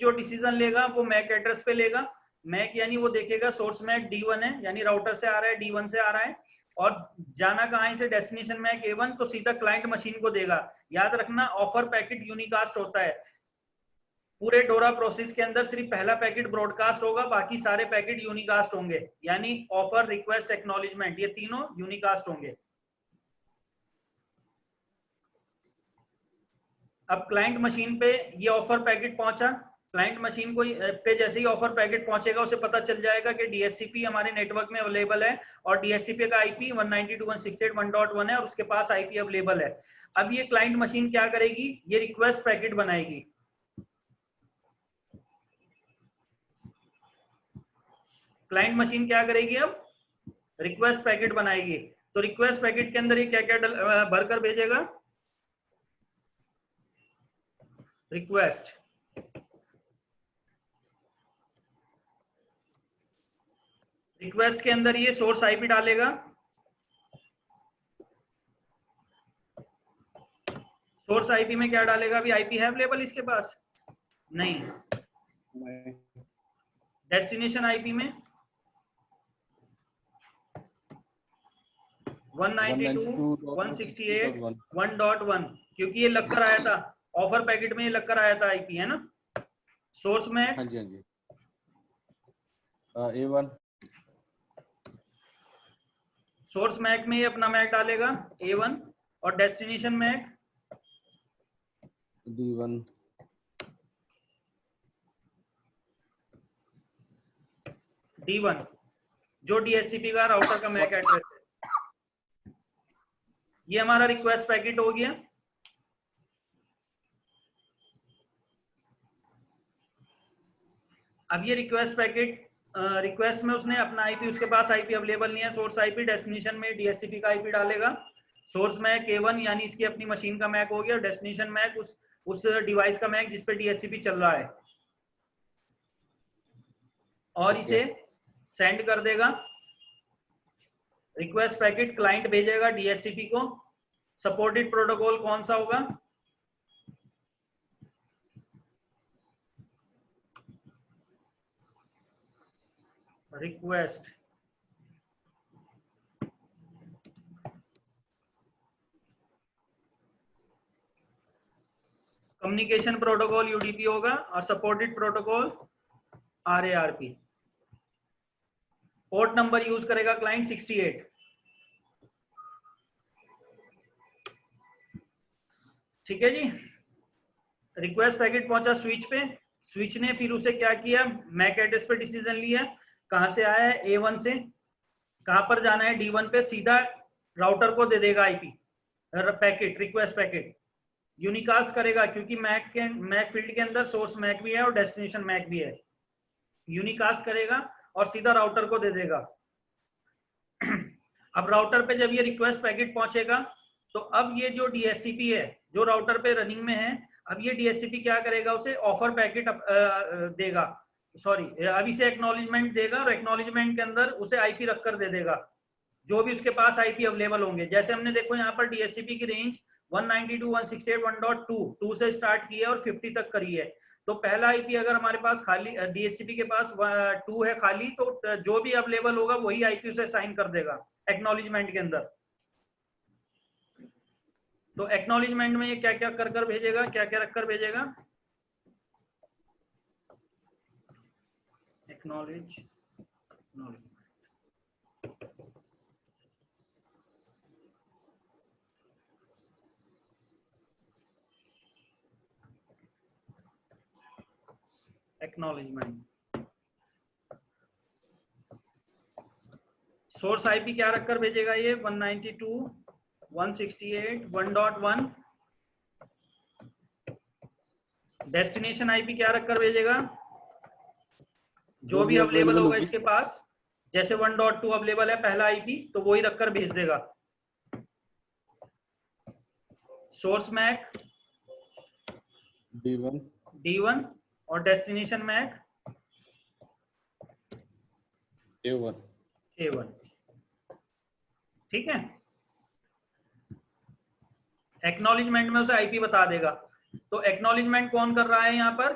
जो डिसीजन लेगा वो मैक एड्रेस पे लेगा, मैक यानी वो देखेगा सोर्स मैक D1 है, यानी राउटर से आ रहा है, D1 से आ रहा है, और जाना कहाँ है से डेस्टिनेशन मैक A1, तो सीधा क्लाइंट मशीन को देगा। याद रखना ऑफर पैकेट यूनिकास्ट होता है, पूरे डोरा प्रोसेस के अंदर सिर्फ पहला पैकेट ब्रॉडकास्ट होगा, बाकी सारे पैकेट यूनिकास्ट होंगे, यानी ऑफर, रिक्वेस्ट, एक्नॉलेजमेंट, ये तीनों यूनिकास्ट होंगे। अब क्लाइंट मशीन पे ये ऑफर पैकेट पहुंचा, क्लाइंट मशीन को पे जैसे ही ऑफर पैकेट पहुंचेगा उसे पता चल जाएगा कि डीएचसीपी हमारे नेटवर्क में अवेलेबल है, और डीएचसीपी का आईपी 192.168.1.1 है, और उसके पास आईपी अवेलेबल है। अब ये क्लाइंट मशीन क्या करेगी, ये रिक्वेस्ट पैकेट बनाएगी। क्लाइंट मशीन क्या करेगी, अब रिक्वेस्ट पैकेट बनाएगी। तो रिक्वेस्ट पैकेट के अंदर ये क्या क्या भरकर भेजेगा, रिक्वेस्ट के अंदर ये सोर्स आईपी डालेगा, सोर्स आईपी में क्या डालेगा, अभी आईपी है अवेलेबल इसके पास नहीं, डेस्टिनेशन आईपी में 192.168.1.1, क्योंकि ये लगकर आया था ऑफर पैकेट में, ये लगकर आया था आईपी, है ना। सोर्स में हाँ जी, हाँ जी, A1, सोर्स मैक में ये अपना मैक डालेगा A1, और डेस्टिनेशन मैक D1, D1 जो डीएचसीपी का राउटर का मैक एड्रेस है। ये हमारा रिक्वेस्ट पैकेट हो गया। अब ये रिक्वेस्ट पैकेट, रिक्वेस्ट में उसने अपना आईपी, उसके पास आईपी अवेलेबल नहीं है, सोर्स आईपी, डेस्टिनेशन में डीएचसीपी का आईपी डालेगा, सोर्स मैक A1 यानी इसकी अपनी मशीन का मैक हो गया, डेस्टिनेशन मैक उस डिवाइस का मैक जिस पे डीएचसीपी चल रहा है, और इसे सेंड कर देगा। रिक्वेस्ट पैकेट क्लाइंट भेजेगा डीएचसीपी को। सपोर्टेड प्रोटोकॉल कौन सा होगा, रिक्वेस्ट कम्युनिकेशन प्रोटोकॉल यूडीपी होगा, और supported protocol RARP. Port number use करेगा क्लाइंट 68। ठीक है जी। रिक्वेस्ट पैकेट पहुंचा स्विच पे, स्विच ने फिर उसे क्या किया, मैक एड्रेस पे डिसीजन लिया, कहां से आया है A1 से, कहां पर जाना है D1 पे, सीधा राउटर को दे देगा IP packet, request packet unicast करेगा, क्योंकि मैक फील्ड के अंदर सोर्स मैक भी है और डेस्टिनेशन मैक भी है, यूनिकास्ट करेगा और सीधा राउटर को दे देगा। अब राउटर पे जब ये रिक्वेस्ट पैकेट पहुंचेगा तो अब ये जो डीएचसीपी है जो राउटर पे रनिंग में है, अब ये डीएचसीपी क्या करेगा, उसे ऑफर पैकेट देगा, सॉरी अब इसे एक्नॉलेजमेंट देगा, और एक्नॉलेजमेंट के अंदर उसे आईपी रखकर दे देगा जो भी उसके पास आईपी अवेलेबल होंगे। जैसे हमने देखो यहाँ पर डीएचसीपी की रेंज 192.168.1.2 से स्टार्ट की है और 50 तक करी है। तो पहला आईपी अगर हमारे पास खाली डीएचसीपी के पास 2 है खाली, तो जो भी अवेलेबल होगा वही आईपी उसे साइन कर देगा एक्नॉलेजमेंट के अंदर। तो एक्नॉलेजमेंट में ये क्या क्या कर भेजेगा, क्या क्या रखकर भेजेगा, एक्नॉलेज एक्नॉलेजमेंट। सोर्स आईपी क्या रखकर भेजेगा, ये 192.168.1.1। डेस्टिनेशन आईपी क्या रखकर भेजेगा, जो भी अवेलेबल होगा इसके पास, जैसे 1.2 अवेलेबल है पहला आईपी तो वही रखकर भेज देगा। सोर्स मैक D1 और डेस्टिनेशन मैक A1। ठीक है, एक्नॉलेजमेंट में उसे आईपी बता देगा। तो एक्नॉलेजमेंट कौन कर रहा है यहाँ पर?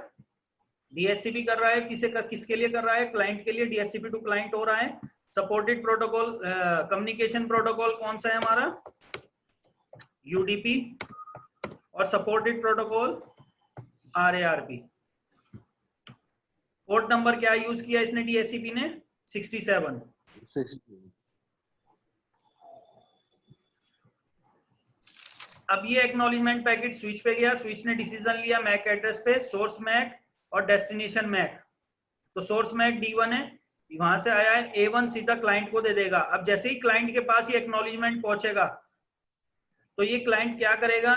डीएचसीपी कर रहा है। किसके लिए कर रहा है? क्लाइंट के लिए, डीएचसीपी टू क्लाइंट हो रहा है। सपोर्टेड प्रोटोकॉल, कम्युनिकेशन प्रोटोकॉल कौन सा है हमारा? यूडीपी। और supported protocol RARP. Port number क्या यूज किया इसने डीएचसीपी ने? 67। अब ये एक्नॉलेजमेंट पैकेट स्विच पे गया, स्विच ने डिसीजन लिया मैक एड्रेस पे, सोर्स मैक और डेस्टिनेशन मैक। तो सोर्स मैक D1 है, वहां से आया है, A1 सीधा क्लाइंट को दे देगा। अब जैसे ही क्लाइंट के पास ये एक्नॉलेजमेंट पहुंचेगा तो ये क्लाइंट क्या करेगा?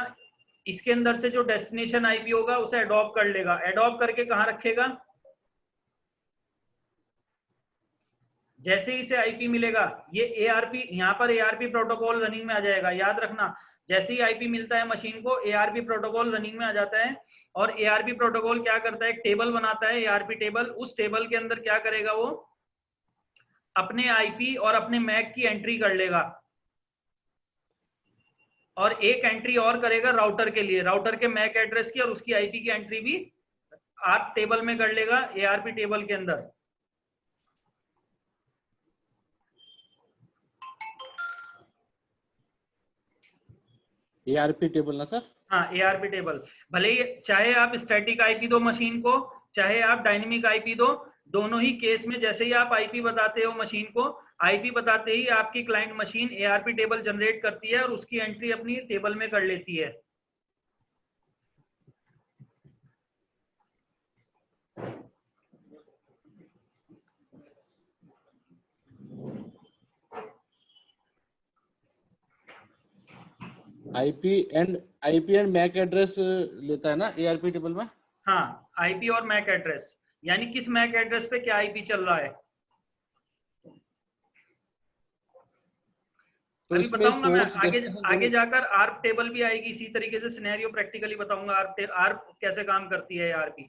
इसके अंदर से जो डेस्टिनेशन आईपी होगा उसे अडॉप्ट कर लेगा। अडॉप्ट करके कहां रखेगा? जैसे ही इसे आईपी मिलेगा, ये एआरपी, यहाँ पर एआरपी प्रोटोकॉल रनिंग में आ जाएगा। याद रखना, जैसे ही आईपी मिलता है मशीन को, एआरपी प्रोटोकॉल रनिंग में आ जाता है। और एआरपी प्रोटोकॉल क्या करता है? एक टेबल बनाता है, एआरपी टेबल। उस टेबल के अंदर क्या करेगा? वो अपने आईपी और अपने मैक की एंट्री कर लेगा, और एक एंट्री और करेगा राउटर के लिए, राउटर के मैक एड्रेस की और उसकी आईपी की एंट्री भी आप टेबल में कर लेगा, एआरपी टेबल के अंदर। एआरपी टेबल ना सर? हाँ, एआरपी टेबल। भले ही चाहे आप स्टैटिक आईपी दो मशीन को, चाहे आप डायनेमिक आईपी दो, दोनों ही केस में जैसे ही आप आईपी बताते हो मशीन को, आईपी बताते ही आपकी client machine ARP table generate करती है और उसकी एंट्री अपनी टेबल में कर लेती है। आईपी एंड मैक एड्रेस लेता है ना एआरपी टेबल में? हाँ, आईपी और मैक एड्रेस, यानी किस मैक एड्रेस पे क्या आईपी चल रहा है। तो अभी इसमें बताऊंगा मैं, सोर्स आगे जाकर आर्प टेबल भी आएगी इसी तरीके से, सिनेरियो प्रैक्टिकली बताऊंगा आर्प कैसे काम करती है आरपी।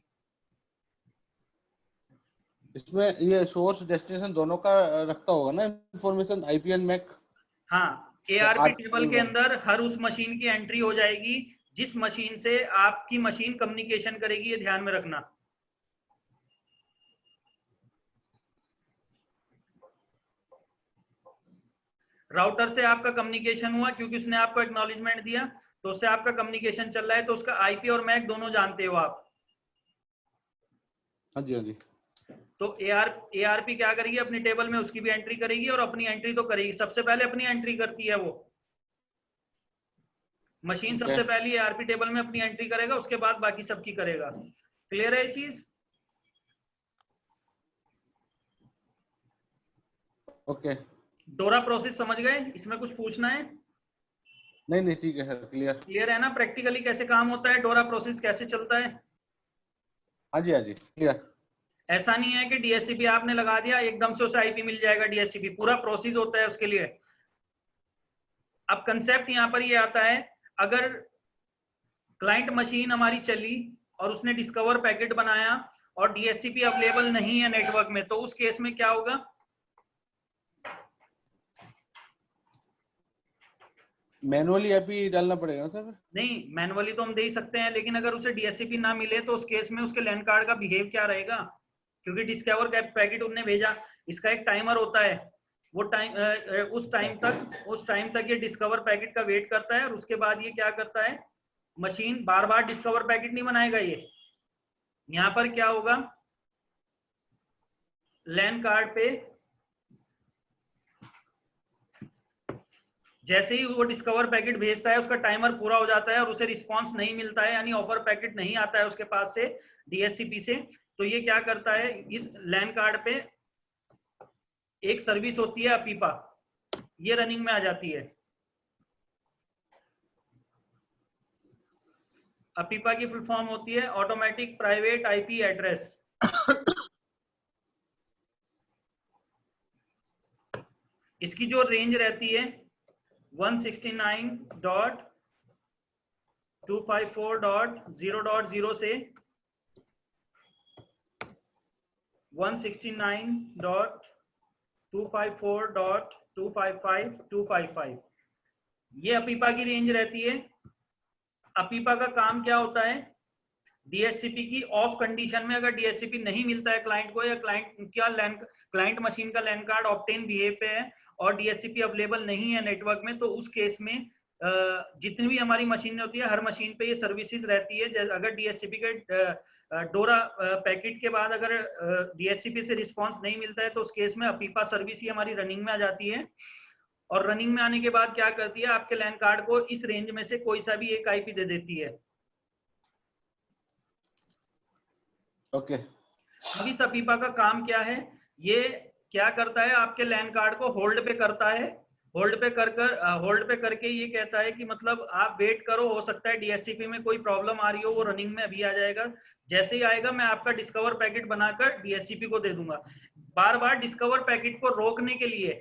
इसमें ये सोर्स डेस्टिनेशन दोनों का रखता होगा ना इंफॉर्मेशन, आईपी एंड मैक? हाँ, एआरपी टेबल के अंदर हर उस मशीन की एंट्री हो जाएगी जिस मशीन से आपकी मशीन कम्युनिकेशन करेगी, ये ध्यान में रखना। राउटर से आपका कम्युनिकेशन हुआ क्योंकि उसने आपको एक्नॉलेजमेंट दिया, तो उससे आपका कम्युनिकेशन चल रहा है, तो उसका आईपी और मैक दोनों जानते हो आप। हाँ जी, हाँ जी। तो एआरपी क्या करेगी? अपनी टेबल में उसकी भी एंट्री करेगी, और अपनी एंट्री तो करेगी, सबसे पहले अपनी एंट्री करती है वो मशीन। सबसे पहले एआरपी टेबल में अपनी एंट्री करेगा, उसके बाद बाकी सबकी करेगा। क्लियर है ये चीज? ओके। डोरा प्रोसेस समझ गए? इसमें कुछ पूछना है? नहीं नहीं, ठीक है सर, क्लियर। क्लियर है ना? प्रैक्टिकली कैसे काम होता है, डोरा प्रोसेस कैसे चलता है? हाँ जी, हाँ जी, क्लियर। ऐसा नहीं है कि डीएससीपी आपने लगा दिया एकदम से उसे आईपी मिल जाएगा। डीएससीपी पूरा प्रोसेस होता है उसके लिए। अब कंसेप्ट यहां पर ये आता है, अगर क्लाइंट मशीन हमारी चली और उसने डिस्कवर पैकेट बनाया और डीएससीपी अवेलेबल नहीं है नेटवर्क में, तो उस केस में क्या होगा? मैनुअली आईपी डालना पड़ेगा ना सर? नहीं, मैनुअली तो हम दे ही सकते हैं, लेकिन अगर उसे डीएससीपी ना मिले तो उस केस में उसके लैन कार्ड का बिहेव क्या रहेगा? क्योंकि डिस्कवर पैकेट उन्होंने भेजा, इसका एक टाइमर होता है, वो उस टाइम तक ये डिस्कवर पैकेट का वेट करता है, और उसके बाद ये क्या करता है? मशीन बार बार डिस्कवर पैकेट नहीं बनाएगा ये। यहाँ पर क्या होगा? लैन कार्ड पे जैसे ही वो डिस्कवर पैकेट भेजता है, उसका टाइमर पूरा हो जाता है और उसे रिस्पांस नहीं मिलता है, यानी ऑफर पैकेट नहीं आता है उसके पास से डीएससीपी से, तो ये क्या करता है? इस लैन कार्ड पे एक सर्विस होती है अपीपा, ये रनिंग में आ जाती है। अपीपा की फुल फॉर्म होती है ऑटोमेटिक प्राइवेट आईपी एड्रेस। इसकी जो रेंज रहती है 169.168 254.0.0 से 169.254.255.255 ये अपीपा की रेंज रहती है। अपीपा का काम क्या होता है, डीएचसीपी की ऑफ कंडीशन में अगर डीएचसीपी नहीं मिलता है क्लाइंट को, या क्लाइंट मशीन का लैन कार्ड ऑब्टेन बिहेव पे है और डीएचसीपी अवेलेबल नहीं है नेटवर्क में, तो उस केस में जितनी भी हमारी मशीनें होती है हर मशीन पे ये सर्विसेज रहती है। जैसे अगर डीएचसीपी के डोरा पैकेट के बाद अगर डीएचसीपी से रिस्पांस नहीं मिलता है तो उस केस में अपीपा सर्विस ही हमारी रनिंग में आ जाती है। और रनिंग में आने के बाद क्या करती है, आपके लैन कार्ड को इस रेंज में से कोई सा भी एक आईपी दे देती है। ओके। अब इस अपीपा का काम क्या है, ये क्या करता है, आपके लैन कार्ड को होल्ड पे करता है। होल्ड पे करके ये कहता है कि मतलब आप वेट करो, हो सकता है डीएचसीपी में कोई प्रॉब्लम आ रही हो, वो रनिंग में अभी आ जाएगा। जैसे ही आएगा मैं आपका डिस्कवर पैकेट बनाकर डीएचसीपी को दे दूंगा। बार बार डिस्कवर पैकेट को रोकने के लिए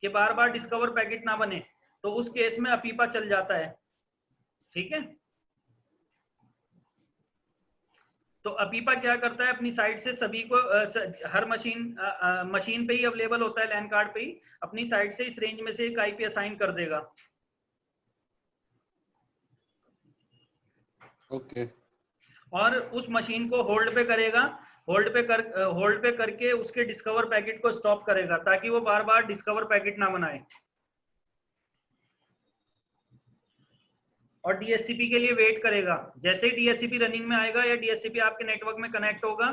कि बार बार डिस्कवर पैकेट ना बने, तो उस केस में अपीपा चल जाता है। ठीक है, तो अपीपा क्या करता है, अपनी साइड से सभी को हर मशीन पे ही अवेलेबल होता है, लैन कार्ड पे ही, अपनी साइड से इस रेंज में से एक आईपी असाइन कर देगा। ओके। और उस मशीन को होल्ड पे करेगा, होल्ड पे करके उसके डिस्कवर पैकेट को स्टॉप करेगा ताकि वो बार बार डिस्कवर पैकेट ना बनाए। और डीएचसीपी के लिए वेट करेगा। जैसे ही डीएचसीपी रनिंग में आएगा या डीएचसीपी आपके नेटवर्क में कनेक्ट होगा,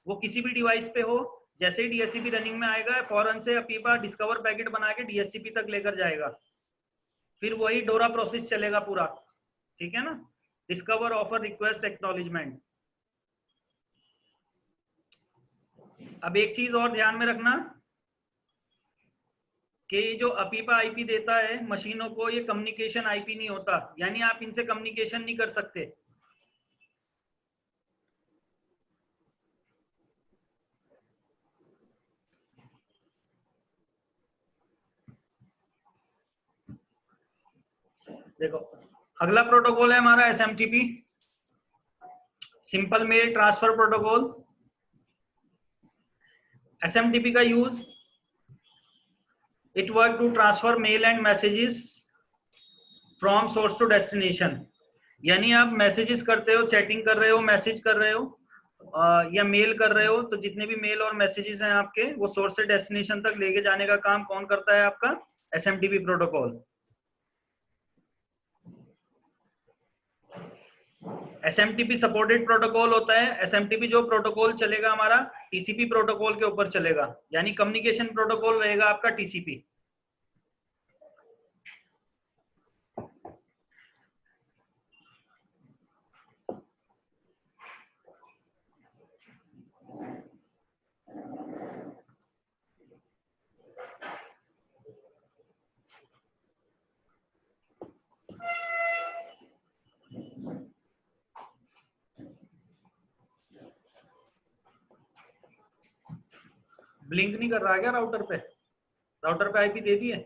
वो किसी भी डिवाइस पे हो, जैसे ही डीएचसीपी रनिंग में आएगा फौरन से अपीपा डिस्कवर पैकेट बना के डीएचसीपी तक लेकर जाएगा। फिर वही डोरा प्रोसेस चलेगा पूरा। ठीक है ना, डिस्कवर, ऑफर, रिक्वेस्ट, एक्नॉलेजमेंट। अब एक चीज और ध्यान में रखना कि जो अपीपा आईपी देता है मशीनों को, ये कम्युनिकेशन आईपी नहीं होता, यानी आप इनसे कम्युनिकेशन नहीं कर सकते। देखो, अगला प्रोटोकॉल है हमारा SMTP, simple mail transfer protocol. SMTP का use, it work to transfer mail and messages from source to destination. यानी आप मैसेजेस करते हो, चैटिंग कर रहे हो, मैसेज कर रहे हो या मेल कर रहे हो, तो जितने भी मेल और मैसेजेस हैं आपके, वो सोर्स से डेस्टिनेशन तक लेके जाने का काम कौन करता है, आपका SMTP protocol. SMTP supported protocol होता है। एसएमटीपी जो प्रोटोकॉल चलेगा हमारा टीसीपी प्रोटोकॉल के ऊपर चलेगा, यानी कम्युनिकेशन प्रोटोकॉल रहेगा आपका टीसीपी। ब्लिंक नहीं कर रहा है क्या राउटर पे? राउटर पे आईपी दे दिए,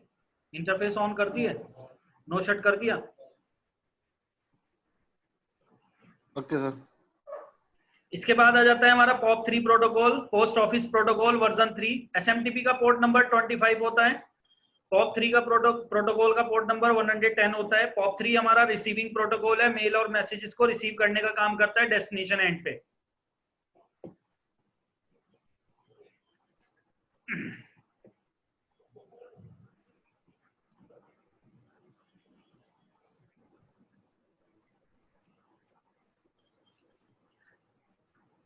इंटरफेस ऑन कर दिए, नो शट कर दिया। Okay sir. इसके बाद आ जाता है हमारा POP3 protocol, post office protocol version 3। SMTP का पोर्ट नंबर 25 होता है, POP3 का प्रोटोकॉल का पोर्ट नंबर 110 होता है। POP3 हमारा रिसीविंग प्रोटोकॉल है, मेल और मैसेजेस को रिसीव करने का काम करता है डेस्टिनेशन एंड पे।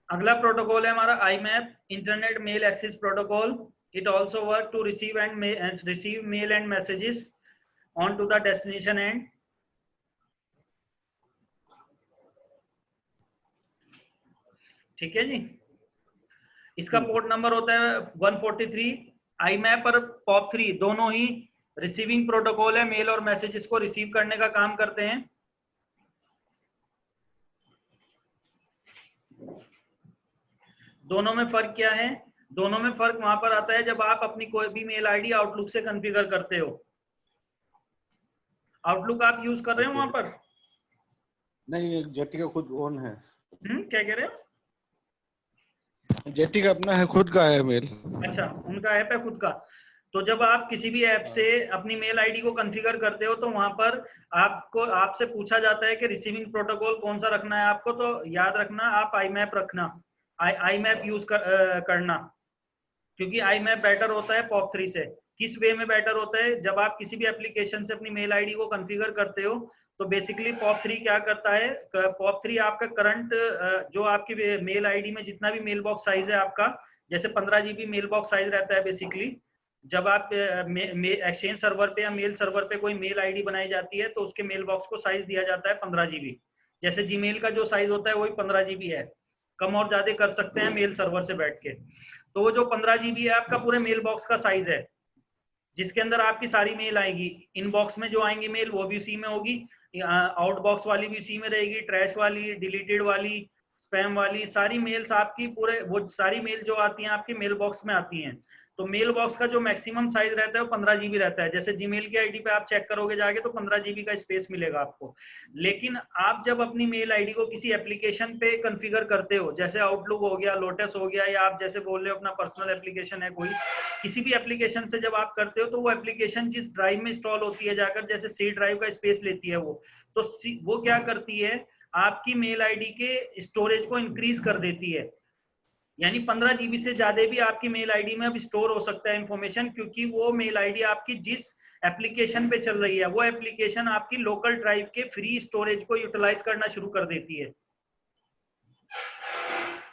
अगला प्रोटोकॉल है हमारा IMAP, internet mail access protocol. It also work to receive mail and messages on to the destination end. ठीक है जी, इसका पोर्ट नंबर होता है 143। IMAP और POP3 दोनों ही रिसीविंग प्रोटोकॉल है, मेल और मैसेजेस को रिसीव करने का काम करते हैं। दोनों में फर्क क्या है? दोनों में फर्क वहां पर आता है जब आप अपनी कोई भी मेल आईडी आउटलुक से कॉन्फ़िगर करते हो। आउटलुक आप यूज कर रहे हो वहां पर? नहीं, जेटी का खुद ओन है। क्या कह रहे हो? जेटी का अपना है, खुद का है मेल। अच्छा, उनका ऐप है खुद का। तो जब आप किसी भी ऐप से अपनी मेल आईडी को कॉन्फ़िगर करते हो तो वहां पर आपसे पूछा जाता है कि रिसीविंग प्रोटोकॉल कौन सा रखना है आपको। तो याद रखना, आप आईमैप रखना, आईमैप यूज करना, क्योंकि आईमैप बेटर होता है POP3 से। किस वे में बेटर होता है? जब आप किसी भी एप्लीकेशन से अपनी मेल आईडी को कॉन्फ़िगर करते हो तो बेसिकली POP3 क्या करता है, POP3 आपका करंट जो आपकी मेल आईडी में जितना भी मेल बॉक्स साइज है आपका, जैसे 15 GB मेल बॉक्स साइज रहता है बेसिकली। जब आप एक्सचेंज सर्वर पे या मेल सर्वर पे कोई मेल आईडी बनाई जाती है तो उसके मेल बॉक्स को साइज दिया जाता है 15 GB। जैसे जीमेल का जो साइज होता है वही 15 GB है, कम और ज्यादा कर सकते हैं मेल सर्वर से बैठ के। तो वो जो 15 GB है आपका पूरे मेल बॉक्स का साइज है, जिसके अंदर आपकी सारी मेल आएगी। इनबॉक्स में जो आएंगी मेल वो भी उसी में होगी, आउटबॉक्स वाली भी उसी में रहेगी, ट्रैश वाली, डिलीटेड वाली, स्पैम वाली, सारी मेल्स आपकी पूरे वो सारी मेल जो आती हैं आपकी मेल बॉक्स में आती हैं। तो मेल बॉक्स का जो मैक्सिमम साइज रहता है वो 15 GB रहता है। जैसे जीमेल की आईडी पे आप चेक करोगे जाके तो 15 GB का स्पेस मिलेगा आपको। लेकिन आप जब अपनी मेल आईडी को किसी एप्लीकेशन पे कॉन्फ़िगर करते हो, जैसे आउटलुक हो गया, लोटस हो गया, या आप जैसे बोल रहे हो अपना पर्सनल एप्लीकेशन है कोई, किसी भी एप्लीकेशन से जब आप करते हो तो वो एप्लीकेशन जिस ड्राइव में इंस्टॉल होती है जाकर, जैसे सी ड्राइव का स्पेस लेती है वो, तो वो क्या करती है, आपकी मेल आईडी के स्टोरेज को इंक्रीज कर देती है। यानी 15 GB से ज्यादा भी आपकी मेल आईडी में अब स्टोर हो सकता है इंफॉर्मेशन, क्योंकि वो मेल आईडी आपकी जिस एप्लीकेशन पे चल रही है वो एप्लीकेशन आपकी लोकल ड्राइव के फ्री स्टोरेज को यूटिलाइज करना शुरू कर देती है।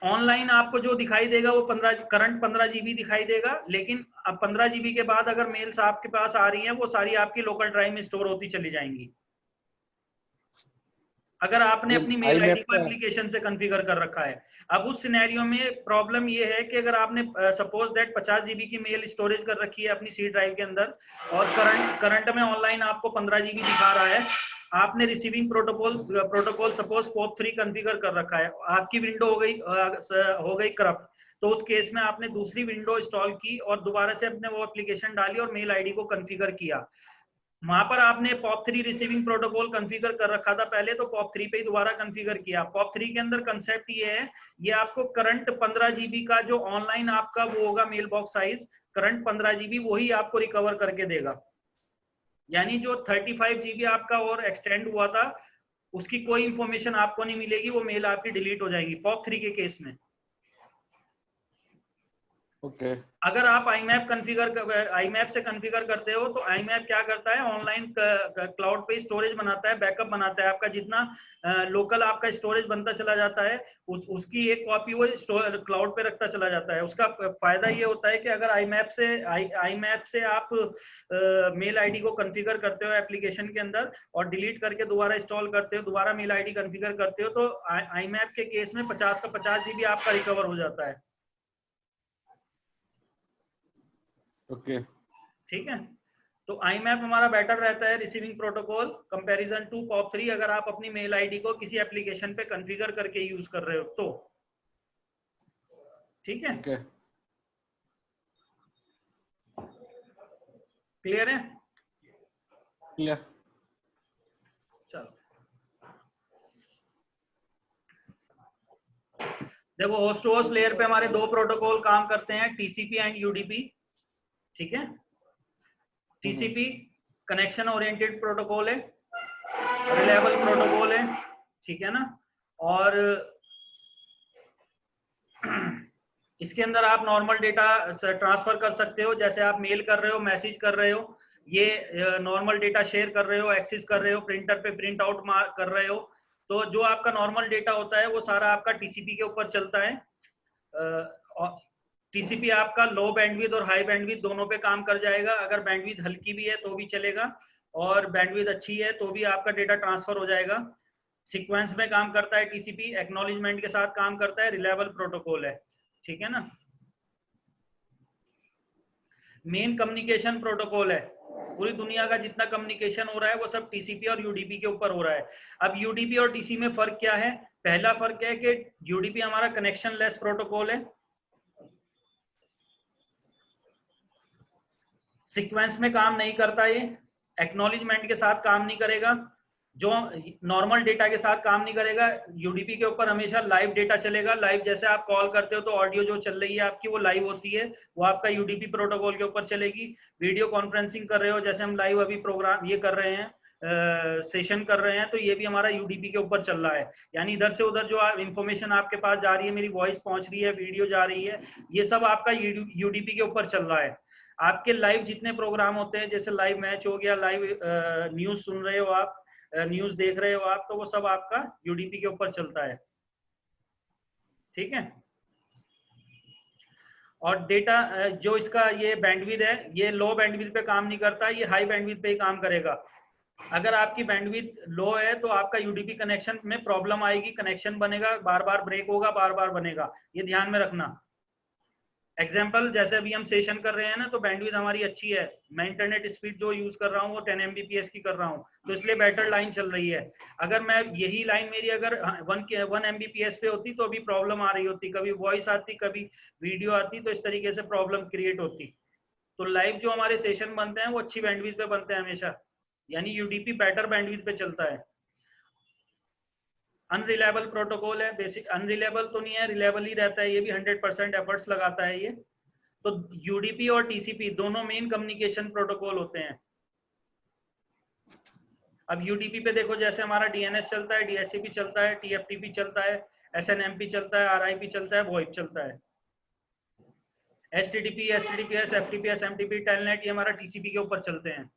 ऑनलाइन आपको जो दिखाई देगा वो 15 GB दिखाई देगा, लेकिन अब 15 GB के बाद अगर मेल्स आपके पास आ रही हैं वो सारी आपकी लोकल ड्राइव में स्टोर होती चली जाएंगी, अगर आपने अपनी आई मेल आईडी मैप को का। एप्लीकेशन से कॉन्फ़िगर कर रखा है। अब उस सिनेरियो में प्रॉब्लम ये है कि अगर आपने सपोज दैट 50 GB की मेल स्टोरेज कर रखी है अपनी सी ड्राइव के अंदर, और करंट में ऑनलाइन आपको 15 GB दिखा रहा है, आपने receiving protocol suppose POP3 configure कर रखा है, आपकी विंडो हो गई करप्ट, तो उस केस में आपने दूसरी विंडो इंस्टॉल की और दोबारा से अपने वो एप्लीकेशन डाली और मेल आईडी को कॉन्फ़िगर किया। वहां पर आपने POP3 रिसीविंग प्रोटोकॉल कॉन्फ़िगर कर रखा था पहले, तो POP3 पे ही दोबारा कॉन्फ़िगर किया। POP3 के अंदर कंसेप्ट ये है, ये आपको करंट 15 GB का जो ऑनलाइन आपका वो होगा mail box size, current 15 GB वही आपको रिकवर करके देगा। यानी जो 35 GB आपका और एक्सटेंड हुआ था उसकी कोई इंफॉर्मेशन आपको नहीं मिलेगी, वो मेल आपकी डिलीट हो जाएगी POP3 के केस में। ओके। अगर आप आईमैप से कॉन्फ़िगर करते हो तो आईमैप क्या करता है, ऑनलाइन क्लाउड पे स्टोरेज बनाता है, बैकअप बनाता है आपका, जितना लोकल आपका स्टोरेज बनता चला जाता है उसकी एक कॉपी वो क्लाउड पे रखता चला जाता है। उसका फायदा ये होता है कि अगर आईमैप से आप मेल आईडी को कॉन्फ़िगर करते हो एप्लीकेशन के अंदर और डिलीट करके दोबारा इंस्टॉल करते हो, दोबारा मेल आईडी कॉन्फ़िगर करते हो, तो आईमैप के केस में 50 का 50 GB आपका रिकवर हो जाता है। ओके। ठीक है, तो आईमैप हमारा बेटर रहता है receiving protocol comparison to POP3, अगर आप अपनी मेल आईडी को किसी एप्लीकेशन पे कॉन्फ़िगर करके यूज कर रहे हो तो। ठीक है, ओके। क्लियर है? क्लियर। चलो देखो, होस्ट टू होस्ट लेयर पे हमारे दो प्रोटोकॉल काम करते हैं, TCP एंड UDP। ठीक है, TCP कनेक्शन ओरिएंटेड प्रोटोकॉल है, रिलायबल प्रोटोकॉल है, ठीक है ना। और इसके अंदर आप नॉर्मल डेटा ट्रांसफर कर सकते हो, जैसे आप मेल कर रहे हो, मैसेज कर रहे हो, ये नॉर्मल डेटा शेयर कर रहे हो, एक्सेस कर रहे हो, प्रिंटर पे प्रिंट आउट कर रहे हो, तो जो आपका नॉर्मल डेटा होता है वो सारा आपका TCP के ऊपर चलता है। TCP आपका लो बैंडविड्थ और हाई बैंडविड्थ दोनों पे काम कर जाएगा, अगर बैंडविड्थ हल्की भी है तो भी चलेगा और बैंडविड्थ अच्छी है तो भी आपका डेटा ट्रांसफर हो जाएगा। सीक्वेंस में काम करता है TCP, एक्नॉलेजमेंट के साथ काम करता है, रिलायबल प्रोटोकॉल है। ठीक है ना, मेन कम्युनिकेशन प्रोटोकॉल है, पूरी दुनिया का जितना कम्युनिकेशन हो रहा है वो सब TCP और UDP के ऊपर हो रहा है। अब UDP और TCP में फर्क क्या है? पहला फर्क है कि UDP हमारा कनेक्शन लेस प्रोटोकॉल है, सीक्वेंस में काम नहीं करता, ये एक्नॉलेजमेंट के साथ काम नहीं करेगा, जो नॉर्मल डेटा के साथ काम नहीं करेगा। यूडीपी के ऊपर हमेशा लाइव डेटा चलेगा। लाइव जैसे आप कॉल करते हो तो ऑडियो जो चल रही है आपकी वो लाइव होती है, वो आपका यूडीपी प्रोटोकॉल के ऊपर चलेगी। वीडियो कॉन्फ्रेंसिंग कर रहे हो, जैसे हम लाइव अभी प्रोग्राम ये कर रहे हैं, सेशन कर रहे हैं, तो ये भी हमारा यूडीपी के ऊपर चल रहा है। यानी इधर से उधर जो इंफॉर्मेशन आपके पास जा रही है, मेरी वॉइस पहुंच रही है, वीडियो जा रही है, ये सब आपका यूडीपी के ऊपर चल रहा है। आपके लाइव जितने प्रोग्राम होते हैं, जैसे लाइव मैच हो गया, लाइव न्यूज सुन रहे हो आप, न्यूज देख रहे हो आप, तो वो सब आपका यूडीपी के ऊपर चलता है। ठीक है। और डेटा जो इसका ये बैंडविड्थ है, ये लो बैंडविड्थ पे काम नहीं करता, ये हाई बैंडविड्थ पे ही काम करेगा। अगर आपकी बैंडविड्थ लो है तो आपका यूडीपी कनेक्शन में प्रॉब्लम आएगी, कनेक्शन बनेगा, बार बार ब्रेक होगा, बार बार बनेगा, ये ध्यान में रखना। एग्जाम्पल जैसे अभी हम सेशन कर रहे हैं ना, तो बैंडविड्थ हमारी अच्छी है, मैं इंटरनेट स्पीड जो यूज कर रहा हूँ वो 10 Mbps की कर रहा हूँ, तो इसलिए बेटर लाइन चल रही है। अगर मैं यही लाइन मेरी अगर 1 Mbps पे होती तो अभी प्रॉब्लम आ रही होती, कभी वॉइस आती, कभी वीडियो आती, तो इस तरीके से प्रॉब्लम क्रिएट होती। तो लाइव जो हमारे सेशन बनते हैं वो अच्छी बैंडविड्थ पे बनते हैं हमेशा, यानी यूडीपी बेटर बैंडविड्थ पे चलता है। अनरिलायबल प्रोटोकॉल है, बेसिक अनरिलायबल तो नहीं है, रिलायबल ही रहता है, ये भी 100% एफर्ट्स लगाता है ये। तो यूडीपी और टीसीपी दोनों मेन कम्युनिकेशन प्रोटोकॉल होते हैं। अब यूडीपी पे देखो, जैसे हमारा डीएनएस चलता है, डीएससीपी चलता है, टीएफटीपी चलता है, एसएनएमपी चलता है, आरआईपी चलता है, वॉइप चलता है। एचटीटीपी, एचटीटीपीएस, एफटीपीएस, एमटीपी, टेलनेट, ये हमारा टीसीपी के ऊपर चलते हैं।